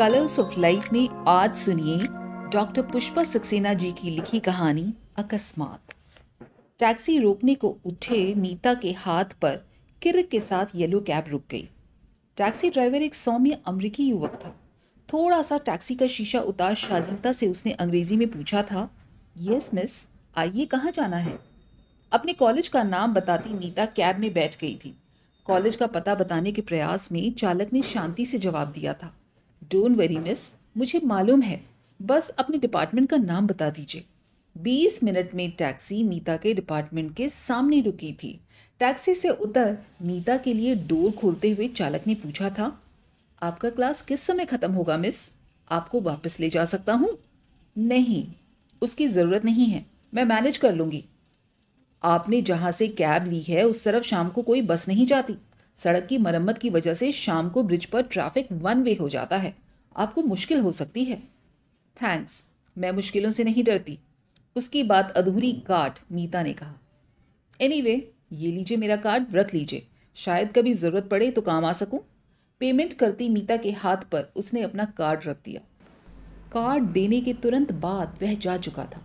Colours of life में आज सुनिए डॉक्टर पुष्पा सक्सेना जी की लिखी कहानी अकस्मात। टैक्सी रोकने को उठे मीता के हाथ पर किर्र के साथ येलो कैब रुक गई। टैक्सी ड्राइवर एक सौम्य अमेरिकी युवक था। थोड़ा सा टैक्सी का शीशा उतार शालीनता से उसने अंग्रेजी में पूछा था, यस मिस, आइए, कहाँ जाना है? अपने कॉलेज का नाम बताती मीता कैब में बैठ गई थी। कॉलेज का पता बताने के प्रयास में चालक ने शांति से जवाब दिया था, डोंट वरी मिस, मुझे मालूम है, बस अपने डिपार्टमेंट का नाम बता दीजिए। 20 मिनट में टैक्सी मीता के डिपार्टमेंट के सामने रुकी थी। टैक्सी से उतर मीता के लिए डोर खोलते हुए चालक ने पूछा था, आपका क्लास किस समय ख़त्म होगा मिस? आपको वापस ले जा सकता हूँ? नहीं, उसकी ज़रूरत नहीं है, मैं मैनेज कर लूँगी। आपने जहाँ से कैब ली है उस तरफ शाम को कोई बस नहीं जाती। सड़क की मरम्मत की वजह से शाम को ब्रिज पर ट्रैफिक वन वे हो जाता है, आपको मुश्किल हो सकती है। थैंक्स, मैं मुश्किलों से नहीं डरती। उसकी बात अधूरी काट मीता ने कहा, एनीवे, ये लीजिए मेरा कार्ड, रख लीजिए, शायद कभी ज़रूरत पड़े तो काम आ सकूं। पेमेंट करती मीता के हाथ पर उसने अपना कार्ड रख दिया। कार्ड देने के तुरंत बाद वह जा चुका था।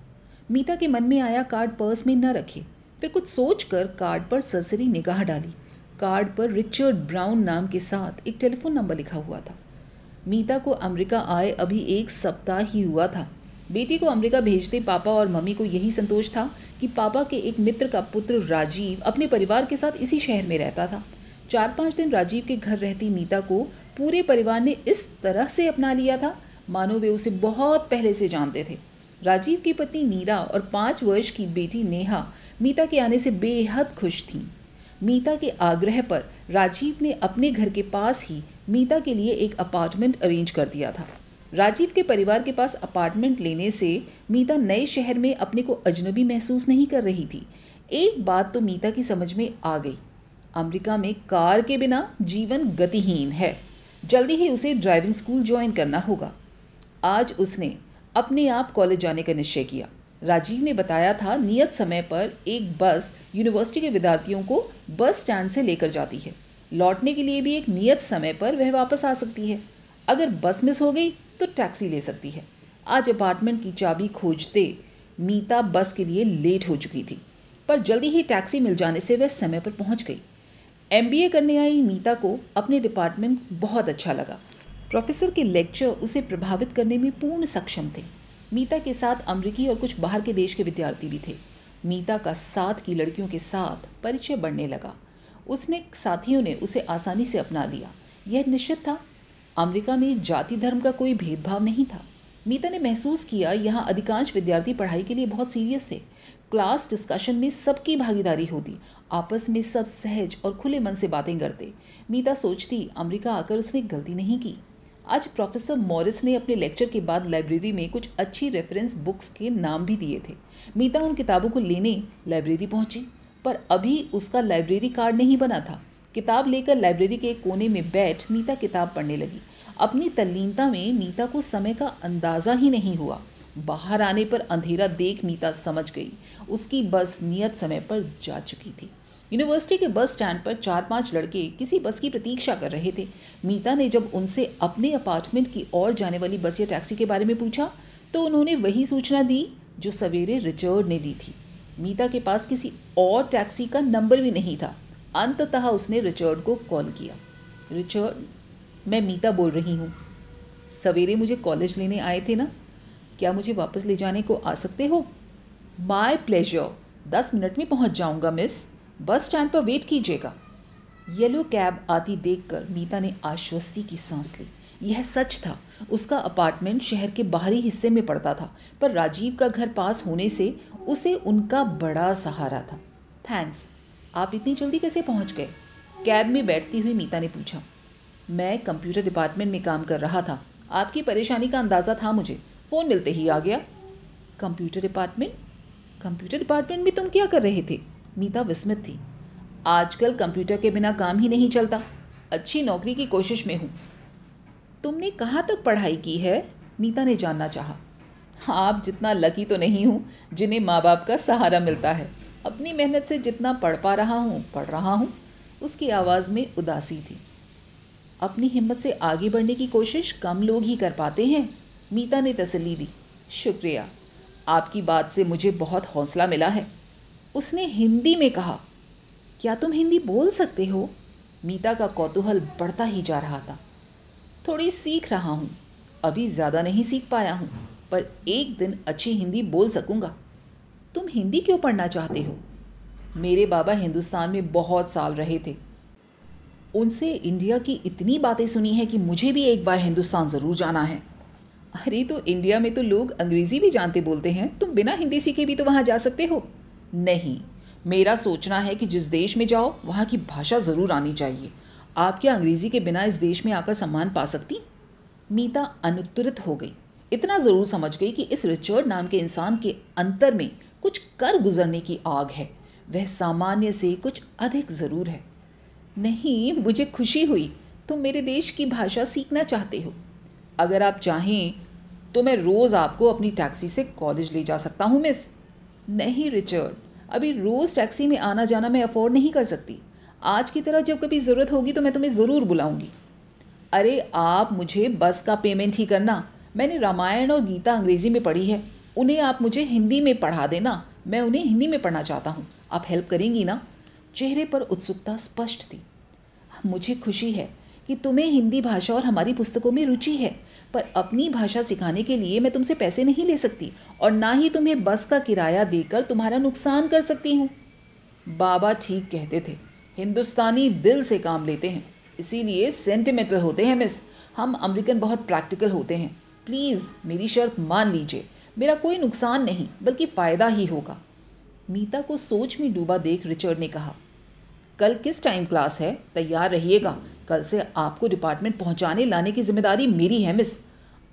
मीता के मन में आया कार्ड पर्स में न रखे। फिर कुछ सोचकर कार्ड पर सरसरी निगाह डाली। कार्ड पर रिचर्ड ब्राउन नाम के साथ एक टेलीफोन नंबर लिखा हुआ था। मीता को अमेरिका आए अभी 1 सप्ताह ही हुआ था। बेटी को अमेरिका भेजते पापा और मम्मी को यही संतोष था कि पापा के एक मित्र का पुत्र राजीव अपने परिवार के साथ इसी शहर में रहता था। 4-5 दिन राजीव के घर रहती मीता को पूरे परिवार ने इस तरह से अपना लिया था मानो वे उसे बहुत पहले से जानते थे। राजीव की पत्नी नीरा और 5 वर्ष की बेटी नेहा मीता के आने से बेहद खुश थीं। मीता के आग्रह पर राजीव ने अपने घर के पास ही मीता के लिए एक अपार्टमेंट अरेंज कर दिया था। राजीव के परिवार के पास अपार्टमेंट लेने से मीता नए शहर में अपने को अजनबी महसूस नहीं कर रही थी। एक बात तो मीता की समझ में आ गई, अमेरिका में कार के बिना जीवन गतिहीन है। जल्दी ही उसे ड्राइविंग स्कूल ज्वाइन करना होगा। आज उसने अपने आप कॉलेज जाने का निश्चय किया। राजीव ने बताया था नियत समय पर एक बस यूनिवर्सिटी के विद्यार्थियों को बस स्टैंड से लेकर जाती है। लौटने के लिए भी एक नियत समय पर वह वापस आ सकती है। अगर बस मिस हो गई तो टैक्सी ले सकती है। आज अपार्टमेंट की चाबी खोजते मीता बस के लिए लेट हो चुकी थी, पर जल्दी ही टैक्सी मिल जाने से वह समय पर पहुंच गई। एमबीए करने आई मीता को अपने डिपार्टमेंट बहुत अच्छा लगा। प्रोफेसर के लेक्चर उसे प्रभावित करने में पूर्ण सक्षम थे। मीता के साथ अमेरिकी और कुछ बाहर के देश के विद्यार्थी भी थे। मीता का साथ की लड़कियों के साथ परिचय बढ़ने लगा। उसने साथियों ने उसे आसानी से अपना लिया। यह निश्चित था, अमेरिका में जाति धर्म का कोई भेदभाव नहीं था। मीता ने महसूस किया यहाँ अधिकांश विद्यार्थी पढ़ाई के लिए बहुत सीरियस थे। क्लास डिस्कशन में सबकी भागीदारी होती, आपस में सब सहज और खुले मन से बातें करते। मीता सोचती अमेरिका आकर उसने गलती नहीं की। आज प्रोफेसर मॉरिस ने अपने लेक्चर के बाद लाइब्रेरी में कुछ अच्छी रेफरेंस बुक्स के नाम भी दिए थे। मीता उन किताबों को लेने लाइब्रेरी पहुंची, पर अभी उसका लाइब्रेरी कार्ड नहीं बना था। किताब लेकर लाइब्रेरी के एक कोने में बैठ मीता किताब पढ़ने लगी। अपनी तल्लीनता में मीता को समय का अंदाज़ा ही नहीं हुआ। बाहर आने पर अंधेरा देख मीता समझ गई उसकी बस नियत समय पर जा चुकी थी। यूनिवर्सिटी के बस स्टैंड पर 4-5 लड़के किसी बस की प्रतीक्षा कर रहे थे। मीता ने जब उनसे अपने अपार्टमेंट की ओर जाने वाली बस या टैक्सी के बारे में पूछा तो उन्होंने वही सूचना दी जो सवेरे रिचर्ड ने दी थी। मीता के पास किसी और टैक्सी का नंबर भी नहीं था। अंततः उसने रिचर्ड को कॉल किया। रिचर्ड, मैं मीता बोल रही हूँ। सवेरे मुझे कॉलेज लेने आए थे ना, क्या मुझे वापस ले जाने को आ सकते हो? माय प्लेजर, 10 मिनट में पहुँच जाऊँगा मिस, बस स्टैंड पर वेट कीजिएगा। येलो कैब आती देखकर मीता ने आश्वस्ति की सांस ली। यह सच था, उसका अपार्टमेंट शहर के बाहरी हिस्से में पड़ता था, पर राजीव का घर पास होने से उसे उनका बड़ा सहारा था। थैंक्स, आप इतनी जल्दी कैसे पहुंच गए? कैब में बैठती हुई मीता ने पूछा। मैं कंप्यूटर डिपार्टमेंट में काम कर रहा था, आपकी परेशानी का अंदाज़ा था मुझे, फ़ोन मिलते ही आ गया। Computer department? कंप्यूटर डिपार्टमेंट में तुम क्या कर रहे थे? मीता विस्मित थी। आजकल कंप्यूटर के बिना काम ही नहीं चलता, अच्छी नौकरी की कोशिश में हूँ। तुमने कहाँ तक पढ़ाई की है? मीता ने जानना चाहा। आप जितना लकी तो नहीं हूँ जिन्हें माँ बाप का सहारा मिलता है। अपनी मेहनत से जितना पढ़ पा रहा हूँ पढ़ रहा हूँ। उसकी आवाज़ में उदासी थी। अपनी हिम्मत से आगे बढ़ने की कोशिश कम लोग ही कर पाते हैं, मीता ने तसल्ली दी। शुक्रिया, आपकी बात से मुझे बहुत हौसला मिला है, उसने हिंदी में कहा। क्या तुम हिंदी बोल सकते हो? मीता का कौतूहल बढ़ता ही जा रहा था। थोड़ी सीख रहा हूँ, अभी ज़्यादा नहीं सीख पाया हूँ, पर एक दिन अच्छी हिंदी बोल सकूँगा। तुम हिंदी क्यों पढ़ना चाहते हो? मेरे बाबा हिंदुस्तान में बहुत साल रहे थे, उनसे इंडिया की इतनी बातें सुनी हैं कि मुझे भी एक बार हिंदुस्तान ज़रूर जाना है। अरे तो इंडिया में तो लोग अंग्रेज़ी भी जानते बोलते हैं, तुम बिना हिंदी सीखे भी तो वहाँ जा सकते हो। नहीं, मेरा सोचना है कि जिस देश में जाओ वहाँ की भाषा ज़रूर आनी चाहिए। आप क्या अंग्रेज़ी के बिना इस देश में आकर सम्मान पा सकती? मीता अनुत्तरित हो गई। इतना ज़रूर समझ गई कि इस रिचर्ड नाम के इंसान के अंतर में कुछ कर गुजरने की आग है। वह सामान्य से कुछ अधिक ज़रूर है। नहीं, मुझे खुशी हुई तुम मेरे देश की भाषा सीखना चाहते हो। अगर आप चाहें तो मैं रोज़ आपको अपनी टैक्सी से कॉलेज ले जा सकता हूँ मिस। नहीं रिचर्ड, अभी रोज़ टैक्सी में आना जाना मैं अफोर्ड नहीं कर सकती। आज की तरह जब कभी ज़रूरत होगी तो मैं तुम्हें ज़रूर बुलाऊंगी। अरे आप मुझे बस का पेमेंट ही करना। मैंने रामायण और गीता अंग्रेज़ी में पढ़ी है, उन्हें आप मुझे हिंदी में पढ़ा देना। मैं उन्हें हिंदी में पढ़ना चाहता हूँ, आप हेल्प करेंगी ना? चेहरे पर उत्सुकता स्पष्ट थी। मुझे खुशी है कि तुम्हें हिंदी भाषा और हमारी पुस्तकों में रुचि है, पर अपनी भाषा सिखाने के लिए मैं तुमसे पैसे नहीं ले सकती और ना ही तुम्हें बस का किराया देकर तुम्हारा नुकसान कर सकती हूँ। बाबा ठीक कहते थे, हिंदुस्तानी दिल से काम लेते हैं, इसीलिए सेंटिमेंटल होते हैं मिस। हम अमेरिकन बहुत प्रैक्टिकल होते हैं। प्लीज़ मेरी शर्त मान लीजिए, मेरा कोई नुकसान नहीं बल्कि फ़ायदा ही होगा। मीता को सोच में डूबा देख रिचर्ड ने कहा, कल किस टाइम क्लास है? तैयार रहिएगा, कल से आपको डिपार्टमेंट पहुंचाने लाने की जिम्मेदारी मेरी है मिस।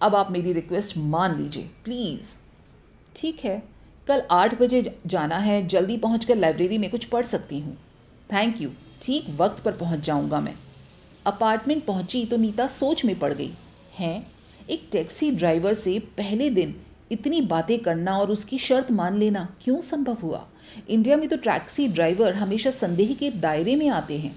अब आप मेरी रिक्वेस्ट मान लीजिए प्लीज़। ठीक है, कल 8 बजे जाना है, जल्दी पहुंचकर लाइब्रेरी में कुछ पढ़ सकती हूँ। थैंक यू, ठीक वक्त पर पहुंच जाऊंगा मैं। अपार्टमेंट पहुंची तो मीता सोच में पड़ गई। हैं, एक टैक्सी ड्राइवर से पहले दिन इतनी बातें करना और उसकी शर्त मान लेना क्यों संभव हुआ? इंडिया में तो टैक्सी ड्राइवर हमेशा संदेह के दायरे में आते हैं।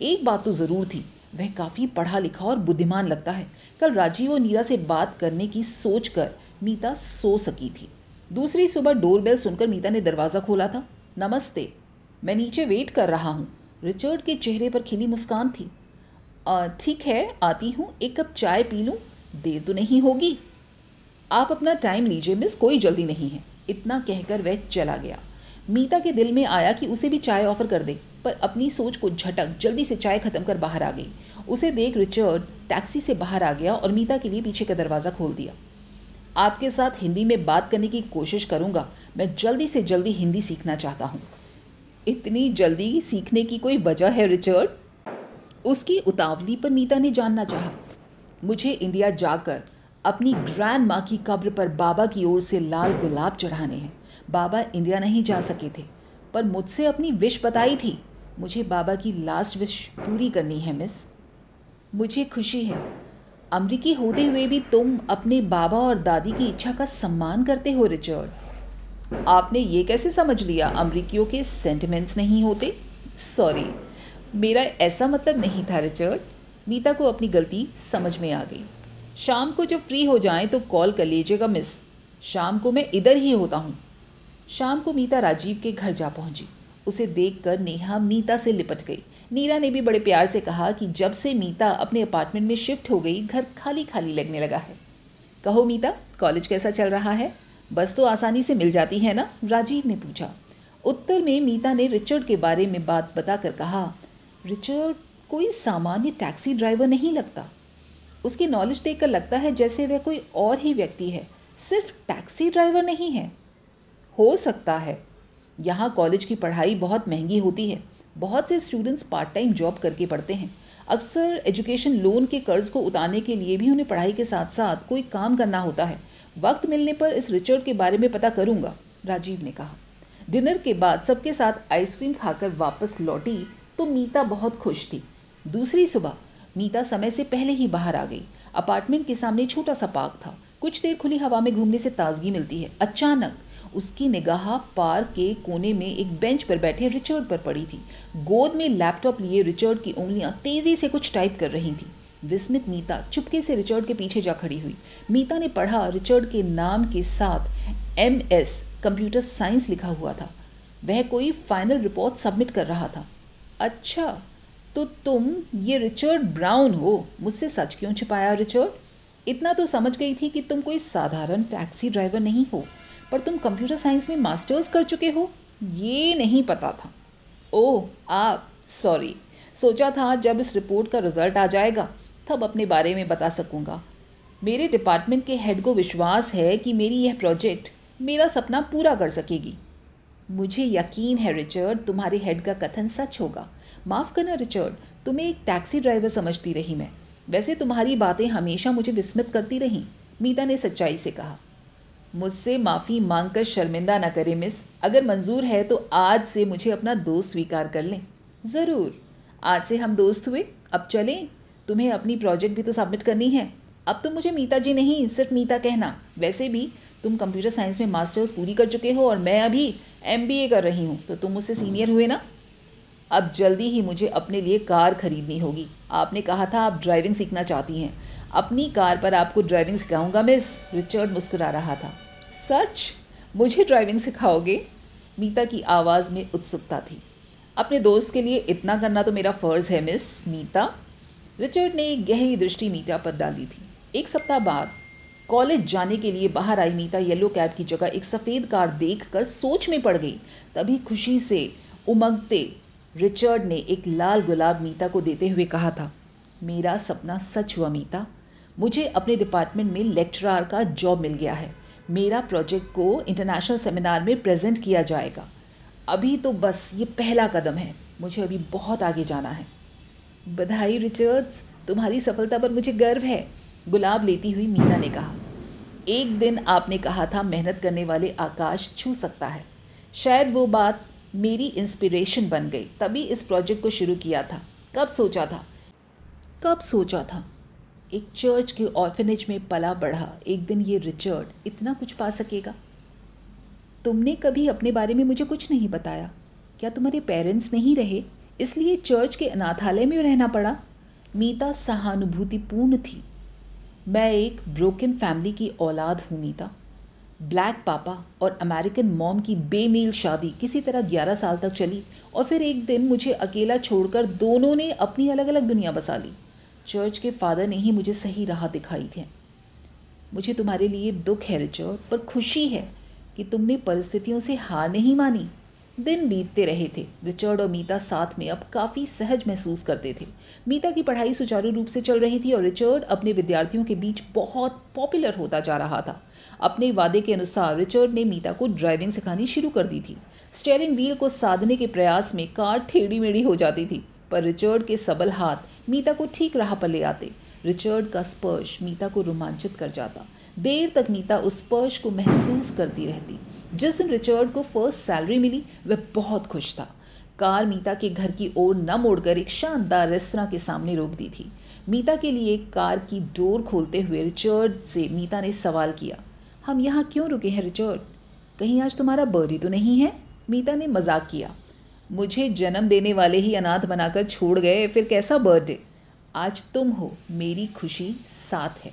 एक बात तो ज़रूर थी, वह काफ़ी पढ़ा लिखा और बुद्धिमान लगता है। कल राजीव और नीरा से बात करने की सोचकर मीता सो सकी थी। दूसरी सुबह डोरबेल सुनकर मीता ने दरवाज़ा खोला था। नमस्ते, मैं नीचे वेट कर रहा हूँ। रिचर्ड के चेहरे पर खिली मुस्कान थी। ठीक है, आती हूँ, एक कप चाय पी लूँ? देर तो नहीं होगी? आप अपना टाइम लीजिए मिस, कोई जल्दी नहीं है। इतना कहकर वह चला गया। मीता के दिल में आया कि उसे भी चाय ऑफर कर दे, पर अपनी सोच को झटक जल्दी से चाय खत्म कर बाहर आ गई। उसे देख रिचर्ड टैक्सी से बाहर आ गया और मीता के लिए पीछे का दरवाज़ा खोल दिया। आपके साथ हिंदी में बात करने की कोशिश करूँगा, मैं जल्दी से जल्दी हिंदी सीखना चाहता हूँ। इतनी जल्दी सीखने की कोई वजह है रिचर्ड? उसकी उतावली पर मीता ने जानना चाहा। मुझे इंडिया जाकर अपनी ग्रैंड माँ की कब्र पर बाबा की ओर से लाल गुलाब चढ़ाने हैं। बाबा इंडिया नहीं जा सके थे, पर मुझसे अपनी विश बताई थी। मुझे बाबा की लास्ट विश पूरी करनी है मिस। मुझे खुशी है, अमरीकी होते हुए भी तुम अपने बाबा और दादी की इच्छा का सम्मान करते हो रिचर्ड। आपने ये कैसे समझ लिया अमरीकियों के सेंटिमेंट्स नहीं होते? सॉरी, मेरा ऐसा मतलब नहीं था रिचर्ड। मीता को अपनी गलती समझ में आ गई। शाम को जब फ्री हो जाएं तो कॉल कर लीजिएगा मिस। शाम को मैं इधर ही होता हूँ। शाम को मीता राजीव के घर जा पहुंची। उसे देखकर नेहा मीता से लिपट गई। नीरा ने भी बड़े प्यार से कहा कि जब से मीता अपने अपार्टमेंट में शिफ्ट हो गई, घर खाली खाली लगने लगा है। कहो मीता, कॉलेज कैसा चल रहा है? बस तो आसानी से मिल जाती है ना? राजीव ने पूछा। उत्तर में मीता ने रिचर्ड के बारे में बात बताकर कहा, रिचर्ड कोई सामान्य टैक्सी ड्राइवर नहीं लगता। उसकी नॉलेज देखकर लगता है जैसे वह कोई और ही व्यक्ति है, सिर्फ टैक्सी ड्राइवर नहीं है। हो सकता है। यहाँ कॉलेज की पढ़ाई बहुत महंगी होती है। बहुत से स्टूडेंट्स पार्ट टाइम जॉब करके पढ़ते हैं। अक्सर एजुकेशन लोन के कर्ज को उतारने के लिए भी उन्हें पढ़ाई के साथ साथ कोई काम करना होता है। वक्त मिलने पर इस रिचर्ड के बारे में पता करूँगा, राजीव ने कहा। डिनर के बाद सबके साथ आइसक्रीम खाकर वापस लौटी तो मीता बहुत खुश थी। दूसरी सुबह मीता समय से पहले ही बाहर आ गई। अपार्टमेंट के सामने छोटा सा पार्क था। कुछ देर खुली हवा में घूमने से ताजगी मिलती है। अचानक उसकी निगाह पार्क के कोने में एक बेंच पर बैठे रिचर्ड पर पड़ी थी। गोद में लैपटॉप लिए रिचर्ड की उंगलियां तेजी से कुछ टाइप कर रही थी। विस्मित मीता चुपके से रिचर्ड के पीछे जा खड़ी हुई। मीता ने पढ़ा रिचर्ड के नाम के साथ MS कंप्यूटर साइंस लिखा हुआ था। वह कोई फाइनल रिपोर्ट सबमिट कर रहा था। अच्छा, तो तुम ये रिचर्ड ब्राउन हो? मुझसे सच क्यों छिपाया रिचर्ड? इतना तो समझ गई थी कि तुम कोई साधारण टैक्सी ड्राइवर नहीं हो, पर तुम कंप्यूटर साइंस में मास्टर्स कर चुके हो, ये नहीं पता था। ओह आप, सॉरी। सोचा था जब इस रिपोर्ट का रिज़ल्ट आ जाएगा तब अपने बारे में बता सकूँगा। मेरे डिपार्टमेंट के हेड को विश्वास है कि मेरी यह प्रोजेक्ट मेरा सपना पूरा कर सकेगी। मुझे यकीन है रिचर्ड, तुम्हारे हेड का कथन सच होगा। माफ़ करना रिचर्ड, तुम्हें एक टैक्सी ड्राइवर समझती रही मैं। वैसे तुम्हारी बातें हमेशा मुझे विस्मित करती रहीं, मीता ने सच्चाई से कहा। मुझसे माफ़ी मांगकर शर्मिंदा न करें मिस। अगर मंजूर है तो आज से मुझे अपना दोस्त स्वीकार कर लें। ज़रूर, आज से हम दोस्त हुए। अब चलें, तुम्हें अपनी प्रोजेक्ट भी तो सबमिट करनी है। अब तुम मुझे मीता जी नहीं, सिर्फ मीता कहना। वैसे भी तुम कंप्यूटर साइंस में मास्टर्स पूरी कर चुके हो और मैं अभी MBA कर रही हूँ, तो तुम मुझसे सीनियर हुए ना। अब जल्दी ही मुझे अपने लिए कार खरीदनी होगी। आपने कहा था आप ड्राइविंग सीखना चाहती हैं। अपनी कार पर आपको ड्राइविंग सिखाऊंगा मिस। रिचर्ड मुस्कुरा रहा था। सच? मुझे ड्राइविंग सिखाओगे? मीता की आवाज़ में उत्सुकता थी। अपने दोस्त के लिए इतना करना तो मेरा फ़र्ज़ है मिस मीता। रिचर्ड ने एक गहरी दृष्टि मीता पर डाली थी। एक सप्ताह बाद कॉलेज जाने के लिए बाहर आई मीता येलो कैब की जगह एक सफ़ेद कार देखकर सोच में पड़ गई। तभी खुशी से उमंगते रिचर्ड ने एक लाल गुलाब मीता को देते हुए कहा था, मेरा सपना सच हुआ मीता। मुझे अपने डिपार्टमेंट में लेक्चरर का जॉब मिल गया है। मेरा प्रोजेक्ट को इंटरनेशनल सेमिनार में प्रेजेंट किया जाएगा। अभी तो बस ये पहला कदम है, मुझे अभी बहुत आगे जाना है। बधाई रिचर्ड्स, तुम्हारी सफलता पर मुझे गर्व है, गुलाब लेती हुई मीता ने कहा। एक दिन आपने कहा था मेहनत करने वाले आकाश छू सकता है। शायद वो बात मेरी इंस्पिरेशन बन गई, तभी इस प्रोजेक्ट को शुरू किया था। कब सोचा था एक चर्च के ऑर्फनेज में पला बढ़ा एक दिन ये रिचर्ड इतना कुछ पा सकेगा। तुमने कभी अपने बारे में मुझे कुछ नहीं बताया। क्या तुम्हारे पेरेंट्स नहीं रहे, इसलिए चर्च के अनाथालय में रहना पड़ा? मीता सहानुभूतिपूर्ण थी। मैं एक ब्रोकन फैमिली की औलाद हूँ मीता। ब्लैक पापा और अमेरिकन मॉम की बेमेल शादी किसी तरह 11 साल तक चली और फिर एक दिन मुझे अकेला छोड़कर दोनों ने अपनी अलग अलग दुनिया बसा ली। चर्च के फादर ने ही मुझे सही राह दिखाई थी। मुझे तुम्हारे लिए दुख है रिचर्ड, पर खुशी है कि तुमने परिस्थितियों से हार नहीं मानी। दिन बीतते रहे थे। रिचर्ड और मीता साथ में अब काफ़ी सहज महसूस करते थे। मीता की पढ़ाई सुचारू रूप से चल रही थी और रिचर्ड अपने विद्यार्थियों के बीच बहुत पॉपुलर होता जा रहा था। अपने वादे के अनुसार रिचर्ड ने मीता को ड्राइविंग सिखानी शुरू कर दी थी। स्टीयरिंग व्हील को साधने के प्रयास में कार टेढ़ी मेढ़ी हो जाती थी, पर रिचर्ड के सबल हाथ मीता को ठीक राह पर ले आते। रिचर्ड का स्पर्श मीता को रोमांचित कर जाता। देर तक मीता उस स्पर्श को महसूस करती रहती। जिस दिन रिचर्ड को फर्स्ट सैलरी मिली वह बहुत खुश था। कार मीता के घर की ओर न मोड़कर एक शानदार रेस्तरां के सामने रोक दी थी। मीता के लिए कार की डोर खोलते हुए रिचर्ड से मीता ने सवाल किया, हम यहाँ क्यों रुके हैं रिचर्ड? कहीं आज तुम्हारा बर्थडे तो नहीं है? मीता ने मजाक किया। मुझे जन्म देने वाले ही अनाथ बनाकर छोड़ गए, फिर कैसा बर्थडे? आज तुम हो, मेरी खुशी साथ है।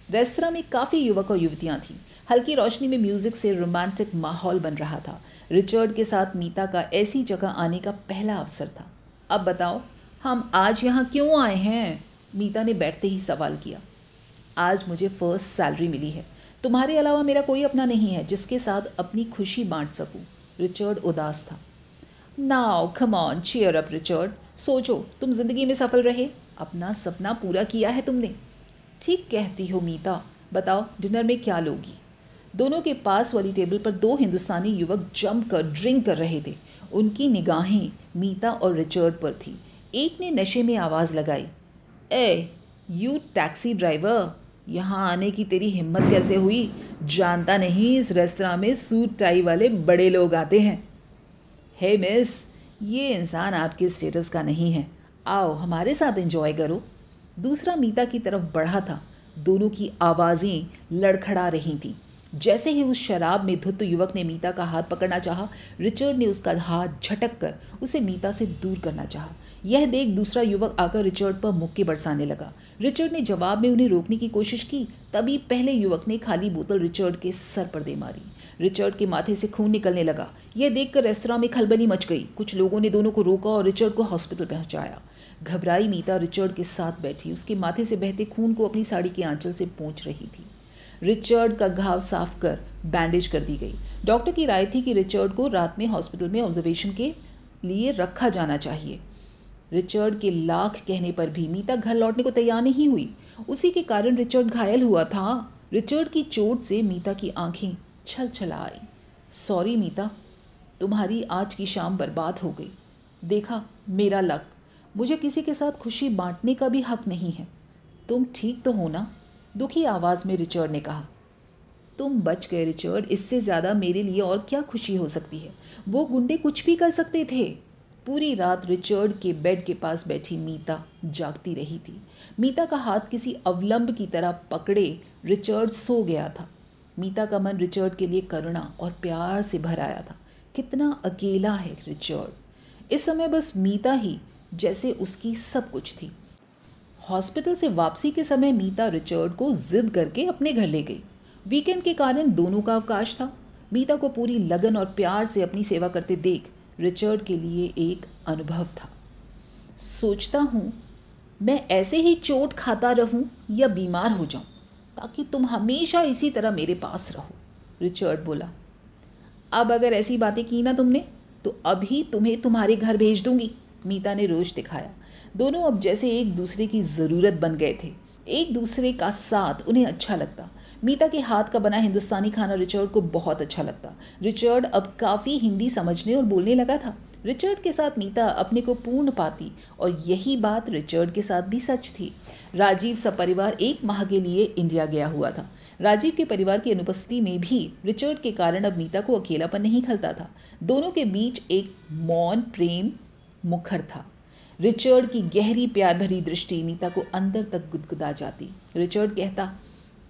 रेस्तरां में काफ़ी युवक और युवतियां थीं। हल्की रोशनी में म्यूज़िक से रोमांटिक माहौल बन रहा था। रिचर्ड के साथ मीता का ऐसी जगह आने का पहला अवसर था। अब बताओ, हम आज यहाँ क्यों आए हैं? मीता ने बैठते ही सवाल किया। आज मुझे फर्स्ट सैलरी मिली है। तुम्हारे अलावा मेरा कोई अपना नहीं है जिसके साथ अपनी खुशी बांट सकूं। रिचर्ड उदास था। Now come on, cheer up Richard. सोचो, तुम जिंदगी में सफल रहे, अपना सपना पूरा किया है तुमने। ठीक कहती हो मीता। बताओ डिनर में क्या लोगी? दोनों के पास वाली टेबल पर दो हिंदुस्तानी युवक जमकर ड्रिंक कर रहे थे। उनकी निगाहें मीता और रिचर्ड पर थी। एक ने नशे में आवाज़ लगाई, ए यू टैक्सी ड्राइवर, यहाँ आने की तेरी हिम्मत कैसे हुई? जानता नहीं इस रेस्तरां में सूट टाई वाले बड़े लोग आते हैं। हे मिस, ये इंसान आपके स्टेटस का नहीं है, आओ हमारे साथ एंजॉय करो। दूसरा मीता की तरफ बढ़ा था। दोनों की आवाज़ें लड़खड़ा रही थीं। जैसे ही उस शराब में धुत युवक ने मीता का हाथ पकड़ना चाहा, रिचर्ड ने उसका हाथ झटक कर उसे मीता से दूर करना चाहा। यह देख दूसरा युवक आकर रिचर्ड पर मुक्के बरसाने लगा। रिचर्ड ने जवाब में उन्हें रोकने की कोशिश की, तभी पहले युवक ने खाली बोतल रिचर्ड के सर पर दे मारी। रिचर्ड के माथे से खून निकलने लगा। यह देखकर रेस्तरां में खलबली मच गई। कुछ लोगों ने दोनों को रोका और रिचर्ड को हॉस्पिटल पहुंचाया। घबराई मीता रिचर्ड के साथ बैठी उसके माथे से बहते खून को अपनी साड़ी के आंचल से पोंछ रही थी। रिचर्ड का घाव साफ कर बैंडेज कर दी गई। डॉक्टर की राय थी कि रिचर्ड को रात में हॉस्पिटल में ऑब्जर्वेशन के लिए रखा जाना चाहिए। रिचर्ड के लाख कहने पर भी मीता घर लौटने को तैयार नहीं हुई। उसी के कारण रिचर्ड घायल हुआ था। रिचर्ड की चोट से मीता की आंखें छल छला आई। सॉरी मीता, तुम्हारी आज की शाम बर्बाद हो गई। देखा मेरा लक, मुझे किसी के साथ खुशी बांटने का भी हक नहीं है। तुम ठीक तो हो ना? दुखी आवाज़ में रिचर्ड ने कहा। तुम बच गए रिचर्ड, इससे ज़्यादा मेरे लिए और क्या खुशी हो सकती है। वो गुंडे कुछ भी कर सकते थे। पूरी रात रिचर्ड के बेड के पास बैठी मीता जागती रही थी। मीता का हाथ किसी अवलंब की तरह पकड़े रिचर्ड सो गया था। मीता का मन रिचर्ड के लिए करुणा और प्यार से भर आया था। कितना अकेला है रिचर्ड। इस समय बस मीता ही जैसे उसकी सब कुछ थी। हॉस्पिटल से वापसी के समय मीता रिचर्ड को जिद करके अपने घर ले गई। वीकेंड के कारण दोनों का अवकाश था। मीता को पूरी लगन और प्यार से अपनी सेवा करते देख रिचर्ड के लिए एक अनुभव था। सोचता हूँ मैं ऐसे ही चोट खाता रहूँ या बीमार हो जाऊँ, ताकि तुम हमेशा इसी तरह मेरे पास रहो, रिचर्ड बोला। अब अगर ऐसी बातें की ना तुमने, तो अभी तुम्हें तुम्हारे घर भेज दूंगी, मीता ने रोष दिखाया। दोनों अब जैसे एक दूसरे की ज़रूरत बन गए थे। एक दूसरे का साथ उन्हें अच्छा लगता। मीता के हाथ का बना हिंदुस्तानी खाना रिचर्ड को बहुत अच्छा लगता। रिचर्ड अब काफ़ी हिंदी समझने और बोलने लगा था। रिचर्ड के साथ मीता अपने को पूर्ण पाती और यही बात रिचर्ड के साथ भी सच थी। राजीव सपरिवार 1 माह के लिए इंडिया गया हुआ था। राजीव के परिवार की अनुपस्थिति में भी रिचर्ड के कारण अब मीता को अकेलापन नहीं खलता था। दोनों के बीच एक मौन प्रेम मुखर था। रिचर्ड की गहरी प्यार भरी दृष्टि मीता को अंदर तक गुदगुदा जाती। रिचर्ड कहता,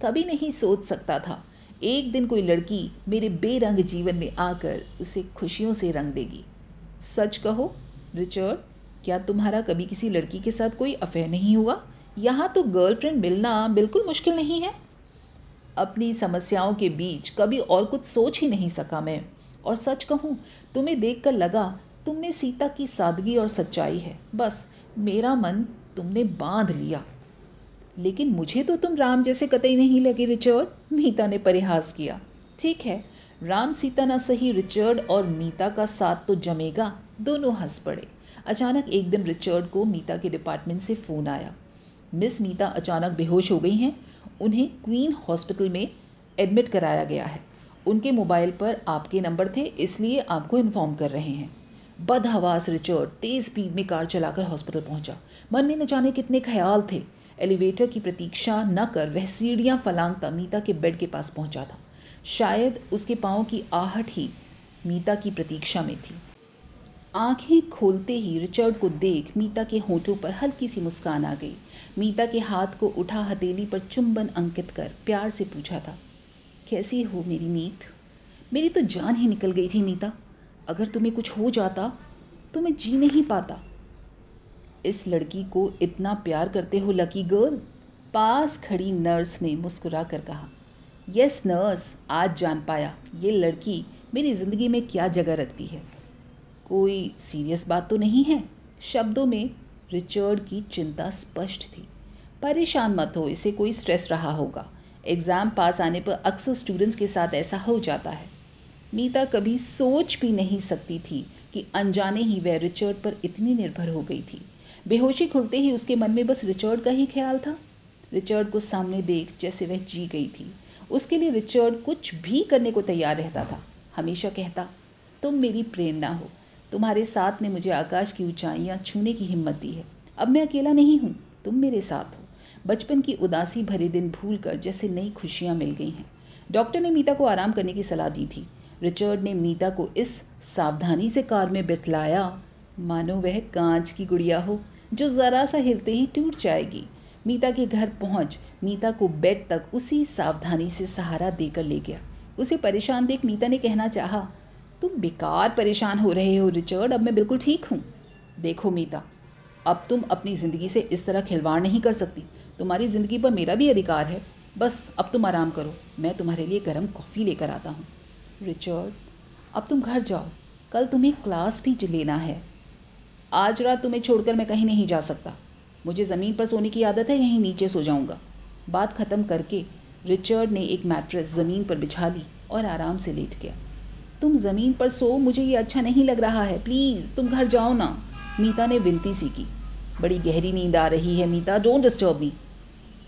कभी नहीं सोच सकता था एक दिन कोई लड़की मेरे बेरंग जीवन में आकर उसे खुशियों से रंग देगी। सच कहो रिचर्ड, क्या तुम्हारा कभी किसी लड़की के साथ कोई अफेयर नहीं हुआ? यहाँ तो गर्लफ्रेंड मिलना बिल्कुल मुश्किल नहीं है। अपनी समस्याओं के बीच कभी और कुछ सोच ही नहीं सका मैं। और सच कहूँ, तुम्हें देखकर लगा तुम में सीता की सादगी और सच्चाई है। बस मेरा मन तुमने बांध लिया। लेकिन मुझे तो तुम राम जैसे कतई नहीं लगे रिचर्ड, मीता ने परिहास किया। ठीक है, राम सीता ना सही, रिचर्ड और मीता का साथ तो जमेगा। दोनों हंस पड़े। अचानक एक दिन रिचर्ड को मीता के डिपार्टमेंट से फ़ोन आया। मिस मीता अचानक बेहोश हो गई हैं। उन्हें क्वीन हॉस्पिटल में एडमिट कराया गया है। उनके मोबाइल पर आपके नंबर थे, इसलिए आपको इन्फॉर्म कर रहे हैं। बदहवास रिचर्ड तेज़ स्पीड में कार चलाकर हॉस्पिटल पहुंचा। मन में न जाने कितने ख्याल थे। एलिवेटर की प्रतीक्षा न कर वह सीढ़ियां फलांगता मीता के बेड के पास पहुंचा था। शायद उसके पाँव की आहट ही मीता की प्रतीक्षा में थी। आंखें खोलते ही रिचर्ड को देख मीता के होठों पर हल्की सी मुस्कान आ गई। मीता के हाथ को उठा हथेली पर चुंबन अंकित कर प्यार से पूछा था, कैसी हो मेरी मीत? मेरी तो जान ही निकल गई थी मीता। अगर तुम्हें कुछ हो जाता तो मैं जी नहीं पाता। इस लड़की को इतना प्यार करते हो लकी गर्ल? पास खड़ी नर्स ने मुस्कुरा कर कहा। यस नर्स, आज जान पाया ये लड़की मेरी ज़िंदगी में क्या जगह रखती है। कोई सीरियस बात तो नहीं है? शब्दों में रिचर्ड की चिंता स्पष्ट थी। परेशान मत हो, इसे कोई स्ट्रेस रहा होगा। एग्ज़ाम पास आने पर अक्सर स्टूडेंट्स के साथ ऐसा हो जाता है। मीता कभी सोच भी नहीं सकती थी कि अनजाने ही वह रिचर्ड पर इतनी निर्भर हो गई थी। बेहोशी खुलते ही उसके मन में बस रिचर्ड का ही ख्याल था। रिचर्ड को सामने देख जैसे वह जी गई थी। उसके लिए रिचर्ड कुछ भी करने को तैयार रहता था। हमेशा कहता, तुम मेरी प्रेरणा हो, तुम्हारे साथ ने मुझे आकाश की ऊंचाइयां छूने की हिम्मत दी है। अब मैं अकेला नहीं हूँ, तुम मेरे साथ हो। बचपन की उदासी भरे दिन भूलकर जैसे नई खुशियाँ मिल गई हैं। डॉक्टर ने मीता को आराम करने की सलाह दी थी। रिचर्ड ने मीता को इस सावधानी से कार में बिठलाया मानो वह कांच की गुड़िया हो जो ज़रा सा हिलते ही टूट जाएगी। मीता के घर पहुंच मीता को बेड तक उसी सावधानी से सहारा देकर ले गया। उसे परेशान देख मीता ने कहना चाहा, तुम बेकार परेशान हो रहे हो रिचर्ड, अब मैं बिल्कुल ठीक हूँ। देखो मीता, अब तुम अपनी ज़िंदगी से इस तरह खिलवाड़ नहीं कर सकती। तुम्हारी ज़िंदगी पर मेरा भी अधिकार है। बस अब तुम आराम करो, मैं तुम्हारे लिए गर्म कॉफ़ी लेकर आता हूँ। रिचर्ड, अब तुम घर जाओ, कल तुम्हें क्लास भी लेना है। आज रात तुम्हें छोड़कर मैं कहीं नहीं जा सकता। मुझे ज़मीन पर सोने की आदत है, यहीं नीचे सो जाऊँगा। बात ख़त्म करके रिचर्ड ने एक मैट्रेस ज़मीन पर बिछा ली और आराम से लेट गया। तुम ज़मीन पर सो, मुझे ये अच्छा नहीं लग रहा है, प्लीज़ तुम घर जाओ ना, मीता ने विनती सी की। बड़ी गहरी नींद आ रही है मीता, डोंट डिस्टर्ब मी।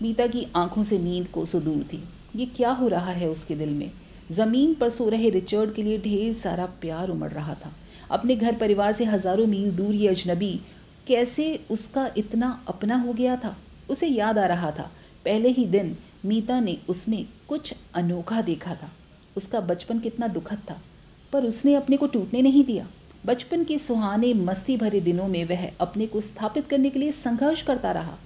मीता की आंखों से नींद कोसों दूर थी। ये क्या हो रहा है उसके दिल में? ज़मीन पर सो रहे रिचर्ड के लिए ढेर सारा प्यार उमड़ रहा था। अपने घर परिवार से हज़ारों मील दूर ये अजनबी कैसे उसका इतना अपना हो गया था? उसे याद आ रहा था, पहले ही दिन मीता ने उसमें कुछ अनोखा देखा था। उसका बचपन कितना दुखद था, पर उसने अपने को टूटने नहीं दिया। बचपन के सुहाने मस्ती भरे दिनों में वह अपने को स्थापित करने के लिए संघर्ष करता रहा।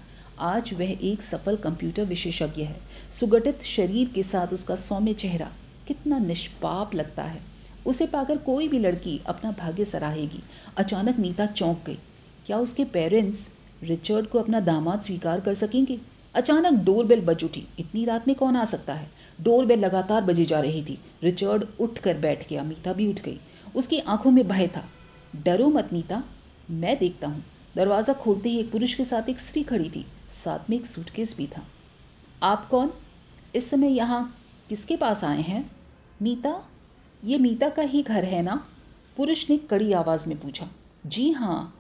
आज वह एक सफल कंप्यूटर विशेषज्ञ है। सुगठित शरीर के साथ उसका सौम्य चेहरा कितना निष्पाप लगता है। उसे पाकर कोई भी लड़की अपना भाग्य सराहेगी। अचानक मीता चौंक गई। क्या उसके पेरेंट्स रिचर्ड को अपना दामाद स्वीकार कर सकेंगे? अचानक डोरबेल बज उठी। इतनी रात में कौन आ सकता है? डोरबेल लगातार बजी जा रही थी। रिचर्ड उठकर बैठ गया, मीता भी उठ गई। उसकी आंखों में भय था। डरो मत मीता, मैं देखता हूँ। दरवाज़ा खोलते ही एक पुरुष के साथ एक स्त्री खड़ी थी, साथ में एक सूटकेस भी था। आप कौन? इस समय यहाँ किसके पास आए हैं? मीता, ये मीता का ही घर है ना? पुरुष ने कड़ी आवाज़ में पूछा। जी हाँ,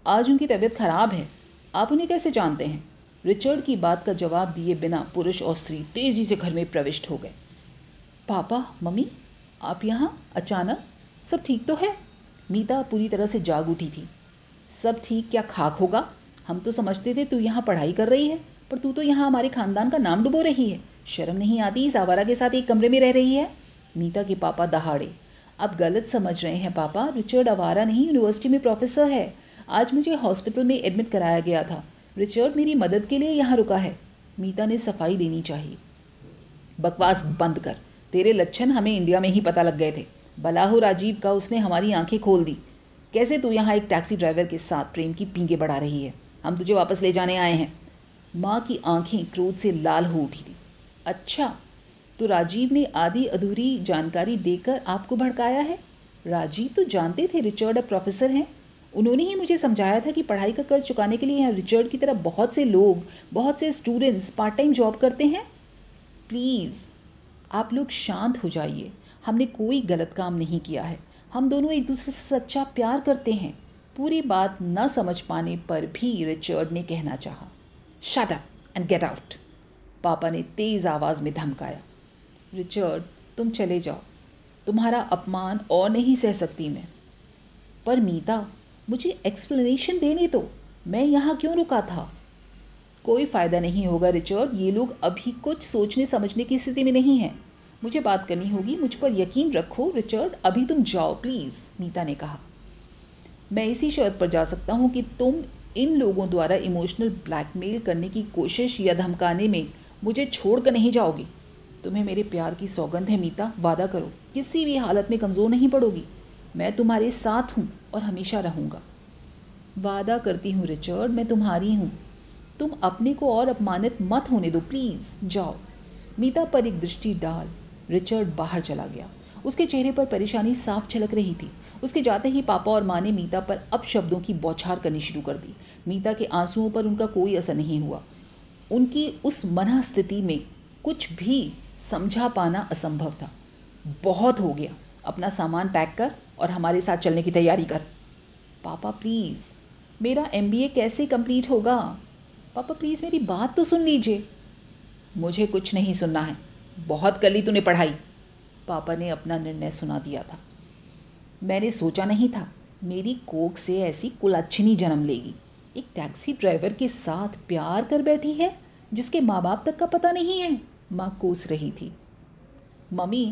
आज उनकी तबीयत खराब है। आप उन्हें कैसे जानते हैं? रिचर्ड की बात का जवाब दिए बिना पुरुष और स्त्री तेज़ी से घर में प्रविष्ट हो गए। पापा, मम्मी, आप यहाँ अचानक? सब ठीक तो है? मीता पूरी तरह से जाग उठी थी। सब ठीक क्या खाक होगा? हम तो समझते थे तू यहाँ पढ़ाई कर रही है, पर तू तो यहाँ हमारे खानदान का नाम डुबो रही है। शर्म नहीं आती? इस आवारा के साथ एक कमरे में रह रही है। मीता के पापा दहाड़े। आप गलत समझ रहे हैं पापा, रिचर्ड आवारा नहीं, यूनिवर्सिटी में प्रोफेसर है। आज मुझे हॉस्पिटल में एडमिट कराया गया था। रिचर्ड मेरी मदद के लिए यहाँ रुका है। मीता ने सफाई देनी चाहिए। बकवास बंद कर, तेरे लक्षण हमें इंडिया में ही पता लग गए थे। भला हो राजीव का, उसने हमारी आंखें खोल दी। कैसे तू यहाँ एक टैक्सी ड्राइवर के साथ प्रेम की पींगे बढ़ा रही है? हम तुझे वापस ले जाने आए हैं। माँ की आंखें क्रोध से लाल हो उठी थी। अच्छा, तो राजीव ने आधी अधूरी जानकारी देकर आपको भड़काया है? राजीव तो जानते थे रिचर्ड अब प्रोफेसर हैं। उन्होंने ही मुझे समझाया था कि पढ़ाई का कर्ज चुकाने के लिए यहाँ रिचर्ड की तरह बहुत से लोग, बहुत से स्टूडेंट्स पार्ट टाइम जॉब करते हैं। प्लीज़ आप लोग शांत हो जाइए। हमने कोई गलत काम नहीं किया है। हम दोनों एक दूसरे से सच्चा प्यार करते हैं। पूरी बात न समझ पाने पर भी रिचर्ड ने कहना चाहा। Shut up and get out, पापा ने तेज़ आवाज़ में धमकाया। रिचर्ड, तुम चले जाओ, तुम्हारा अपमान और नहीं सह सकती मैं। पर मीता, मुझे एक्सप्लेनेशन देने दो, मैं यहाँ क्यों रुका था? कोई फ़ायदा नहीं होगा रिचर्ड, ये लोग अभी कुछ सोचने समझने की स्थिति में नहीं हैं। मुझे बात करनी होगी, मुझ पर यकीन रखो रिचर्ड, अभी तुम जाओ प्लीज़, मीता ने कहा। मैं इसी शर्त पर जा सकता हूँ कि तुम इन लोगों द्वारा इमोशनल ब्लैकमेल करने की कोशिश या धमकाने में मुझे छोड़ कर नहीं जाओगी। तुम्हें मेरे प्यार की सौगंध है मीता, वादा करो किसी भी हालत में कमज़ोर नहीं पड़ोगी। मैं तुम्हारे साथ हूँ और हमेशा रहूँगा। वादा करती हूँ रिचर्ड, मैं तुम्हारी हूँ। तुम अपने को और अपमानित मत होने दो, प्लीज़ जाओ। मीता पर एक दृष्टि डाल रिचर्ड बाहर चला गया। उसके चेहरे पर परेशानी साफ झलक रही थी। उसके जाते ही पापा और माँ ने मीता पर अपशब्दों की बौछार करनी शुरू कर दी। मीता के आंसुओं पर उनका कोई असर नहीं हुआ। उनकी उस मनः स्थिति में कुछ भी समझा पाना असंभव था। बहुत हो गया, अपना सामान पैक कर और हमारे साथ चलने की तैयारी कर। पापा प्लीज़, मेरा MBA कैसे कंप्लीट होगा? पापा प्लीज़ मेरी बात तो सुन लीजिए। मुझे कुछ नहीं सुनना है, बहुत कर ली तूने पढ़ाई। पापा ने अपना निर्णय सुना दिया था। मैंने सोचा नहीं था मेरी कोख से ऐसी कुलच्छनी जन्म लेगी। एक टैक्सी ड्राइवर के साथ प्यार कर बैठी है जिसके माँ बाप तक का पता नहीं है। माँ कोस रही थी। मम्मी,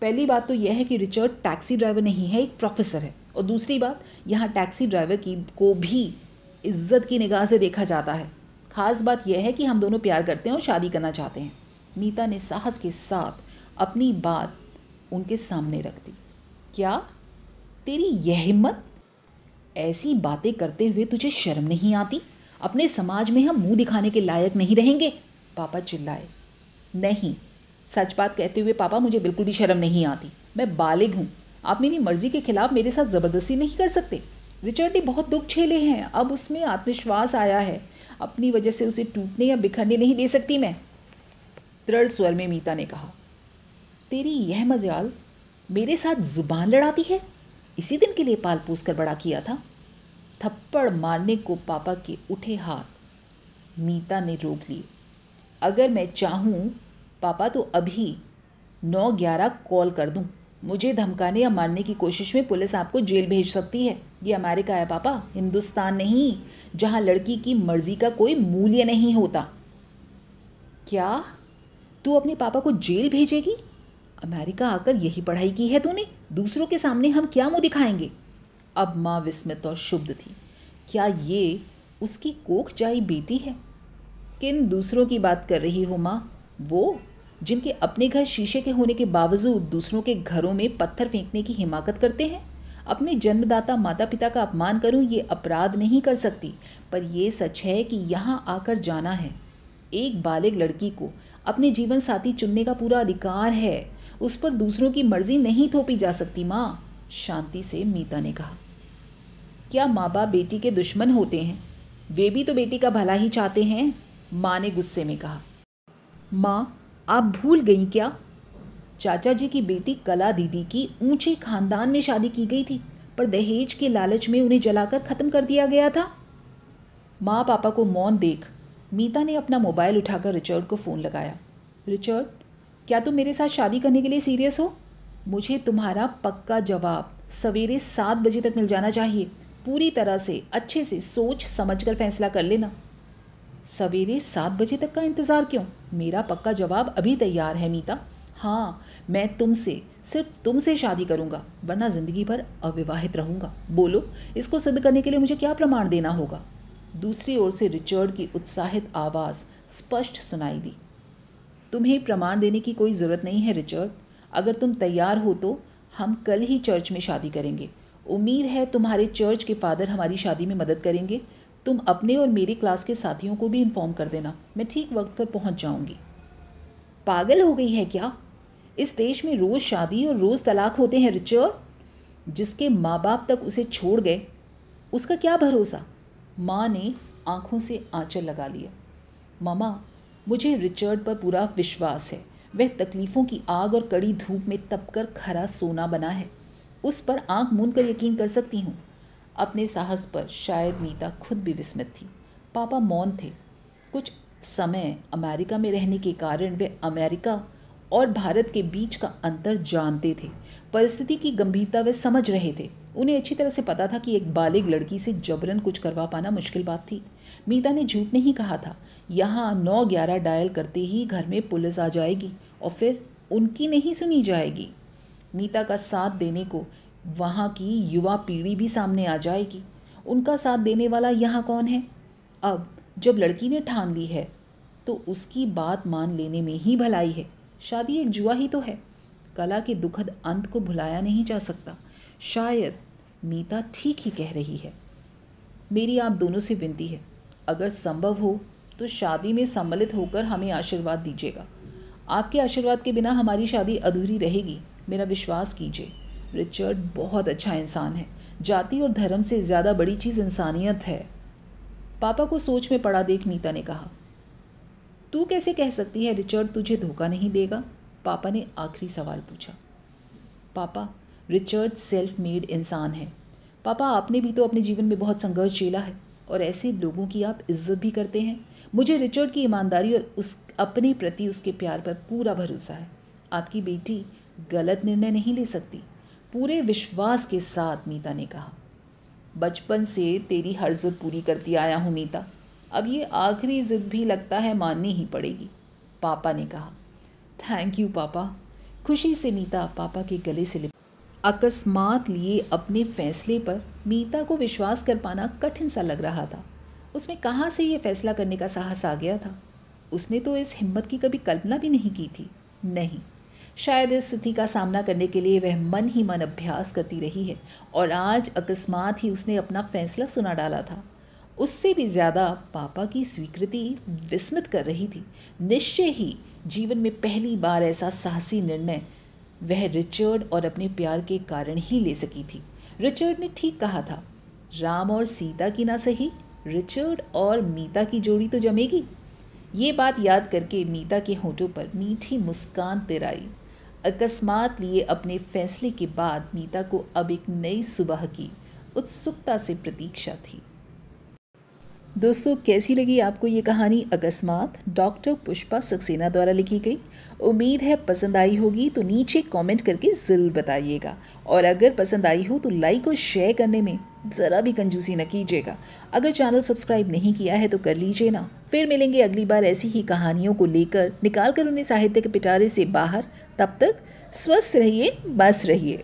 पहली बात तो यह है कि रिचर्ड टैक्सी ड्राइवर नहीं है, एक प्रोफेसर है। और दूसरी बात, यहाँ टैक्सी ड्राइवर की को भी इज्जत की निगाह से देखा जाता है। ख़ास बात यह है कि हम दोनों प्यार करते हैं और शादी करना चाहते हैं। मीता ने साहस के साथ अपनी बात उनके सामने रख दी। क्या तेरी यह हिम्मत? ऐसी बातें करते हुए तुझे शर्म नहीं आती? अपने समाज में हम मुंह दिखाने के लायक नहीं रहेंगे, पापा चिल्लाए। नहीं, सच बात कहते हुए पापा मुझे बिल्कुल भी शर्म नहीं आती। मैं बालिग हूँ। आप मेरी मर्जी के खिलाफ मेरे साथ ज़बरदस्ती नहीं कर सकते। रिचर्ड ने बहुत दुख झेले हैं, अब उसमें आत्मविश्वास आया है। अपनी वजह से उसे टूटने या बिखरने नहीं दे सकती मैं, दृढ़ स्वर में मीता ने कहा। तेरी यह मजाल मेरे साथ जुबान लड़ाती है? इसी दिन के लिए पाल पोस कर बड़ा किया था। थप्पड़ मारने को पापा के उठे हाथ मीता ने रोक लिए। अगर मैं चाहूँ पापा तो अभी 911 कॉल कर दूँ। मुझे धमकाने या मारने की कोशिश में पुलिस आपको जेल भेज सकती है। ये अमेरिका है पापा, हिंदुस्तान नहीं, जहाँ लड़की की मर्जी का कोई मूल्य नहीं होता। क्या तू अपने पापा को जेल भेजेगी? अमेरिका आकर यही पढ़ाई की है तूने? दूसरों के सामने हम क्या मुंह दिखाएंगे? अब माँ विस्मित और क्षुब्ध थी। क्या ये उसकी कोख जाई बेटी है? किन दूसरों की बात कर रही हो माँ? वो जिनके अपने घर शीशे के होने के बावजूद दूसरों के घरों में पत्थर फेंकने की हिमाकत करते हैं। अपने जन्मदाता माता पिता का अपमान करूं ये अपराध नहीं कर सकती, पर यह सच है कि यहाँ आकर जाना है। एक बालिग लड़की को अपने जीवन साथी चुनने का पूरा अधिकार है। उस पर दूसरों की मर्जी नहीं थोपी जा सकती माँ, शांति से मीता ने कहा। क्या माँ बाप बेटी के दुश्मन होते हैं? वे भी तो बेटी का भला ही चाहते हैं, माँ ने गुस्से में कहा। माँ, आप भूल गई क्या? चाचा जी की बेटी कला दीदी की ऊंचे खानदान में शादी की गई थी, पर दहेज के लालच में उन्हें जलाकर खत्म कर दिया गया था। माँ पापा को मौन देख मीता ने अपना मोबाइल उठाकर रिचर्ड को फ़ोन लगाया। रिचर्ड, क्या तुम मेरे साथ शादी करने के लिए सीरियस हो? मुझे तुम्हारा पक्का जवाब सवेरे 7 बजे तक मिल जाना चाहिए। पूरी तरह से अच्छे से सोच समझ कर फैसला कर लेना। सवेरे 7 बजे तक का इंतज़ार क्यों? मेरा पक्का जवाब अभी तैयार है मीता। हाँ, मैं तुमसे, सिर्फ तुमसे शादी करूँगा, वरना ज़िंदगी भर अविवाहित रहूँगा। बोलो, इसको सिद्ध करने के लिए मुझे क्या प्रमाण देना होगा? दूसरी ओर से रिचर्ड की उत्साहित आवाज़ स्पष्ट सुनाई दी। तुम्हें प्रमाण देने की कोई ज़रूरत नहीं है रिचर्ड। अगर तुम तैयार हो तो हम कल ही चर्च में शादी करेंगे। उम्मीद है तुम्हारे चर्च के फादर हमारी शादी में मदद करेंगे। तुम अपने और मेरी क्लास के साथियों को भी इन्फॉर्म कर देना। मैं ठीक वक्त पर पहुंच जाऊंगी। पागल हो गई है क्या? इस देश में रोज़ शादी और रोज़ तलाक होते हैं रिचर्ड। जिसके माँ बाप तक उसे छोड़ गए, उसका क्या भरोसा? माँ ने आंखों से आंचल लगा लिया। मामा, मुझे रिचर्ड पर पूरा विश्वास है। वह तकलीफ़ों की आग और कड़ी धूप में तपकर खरा सोना बना है। उस पर आंख मूंद कर यकीन कर सकती हूँ। अपने साहस पर शायद मीता खुद भी विस्मित थी। पापा मौन थे। कुछ समय अमेरिका में रहने के कारण वे अमेरिका और भारत के बीच का अंतर जानते थे। परिस्थिति की गंभीरता वे समझ रहे थे। उन्हें अच्छी तरह से पता था कि एक बालिग लड़की से जबरन कुछ करवा पाना मुश्किल बात थी। मीता ने झूठ नहीं कहा था। यहाँ 911 डायल करते ही घर में पुलिस आ जाएगी और फिर उनकी नहीं सुनी जाएगी। मीता का साथ देने को वहाँ की युवा पीढ़ी भी सामने आ जाएगी। उनका साथ देने वाला यहाँ कौन है? अब जब लड़की ने ठान ली है तो उसकी बात मान लेने में ही भलाई है। शादी एक जुआ ही तो है। कला के दुखद अंत को भुलाया नहीं जा सकता। शायद मीता ठीक ही कह रही है। मेरी आप दोनों से विनती है, अगर संभव हो तो शादी में सम्मिलित होकर हमें आशीर्वाद दीजिएगा। आपके आशीर्वाद के बिना हमारी शादी अधूरी रहेगी। मेरा विश्वास कीजिए, रिचर्ड बहुत अच्छा इंसान है। जाति और धर्म से ज़्यादा बड़ी चीज़ इंसानियत है। पापा को सोच में पड़ा देख मीता ने कहा, तू कैसे कह सकती है रिचर्ड तुझे धोखा नहीं देगा? पापा ने आखिरी सवाल पूछा। पापा, रिचर्ड सेल्फ मेड इंसान है। पापा, आपने भी तो अपने जीवन में बहुत संघर्ष झेला है और ऐसे लोगों की आप इज्जत भी करते हैं। मुझे रिचर्ड की ईमानदारी और उस अपने प्रति उसके प्यार पर पूरा भरोसा है। आपकी बेटी गलत निर्णय नहीं ले सकती, पूरे विश्वास के साथ मीता ने कहा। बचपन से तेरी हर जिद पूरी करती आया हूँ मीता, अब ये आखिरी जिद भी लगता है माननी ही पड़ेगी, पापा ने कहा। थैंक यू पापा। खुशी से मीता पापा के गले से लिपटी। अकस्मात लिए अपने फैसले पर मीता को विश्वास कर पाना कठिन सा लग रहा था। उसमें कहाँ से ये फैसला करने का साहस आ गया था? उसने तो इस हिम्मत की कभी कल्पना भी नहीं की थी। नहीं, शायद इस स्थिति का सामना करने के लिए वह मन ही मन अभ्यास करती रही है और आज अकस्मात ही उसने अपना फैसला सुना डाला था। उससे भी ज़्यादा पापा की स्वीकृति विस्मित कर रही थी। निश्चय ही जीवन में पहली बार ऐसा साहसी निर्णय वह रिचर्ड और अपने प्यार के कारण ही ले सकी थी। रिचर्ड ने ठीक कहा था, राम और सीता की ना सही, रिचर्ड और मीता की जोड़ी तो जमेगी। ये बात याद करके मीता के होठों पर मीठी मुस्कान तिराई। अकस्मात लिए अपने फैसले के बाद मीता को अब एक नई सुबह की उत्सुकता से प्रतीक्षा थी। दोस्तों, कैसी लगी आपको ये कहानी अकस्मात डॉक्टर पुष्पा सक्सेना द्वारा लिखी गई? उम्मीद है पसंद आई होगी, तो नीचे कमेंट करके ज़रूर बताइएगा। और अगर पसंद आई हो तो लाइक और शेयर करने में ज़रा भी कंजूसी न कीजिएगा। अगर चैनल सब्सक्राइब नहीं किया है तो कर लीजिए ना। फिर मिलेंगे अगली बार ऐसी ही कहानियों को लेकर, निकाल कर उन्हें साहित्य के पिटारे से बाहर। तब तक स्वस्थ रहिए, मस्त रहिए।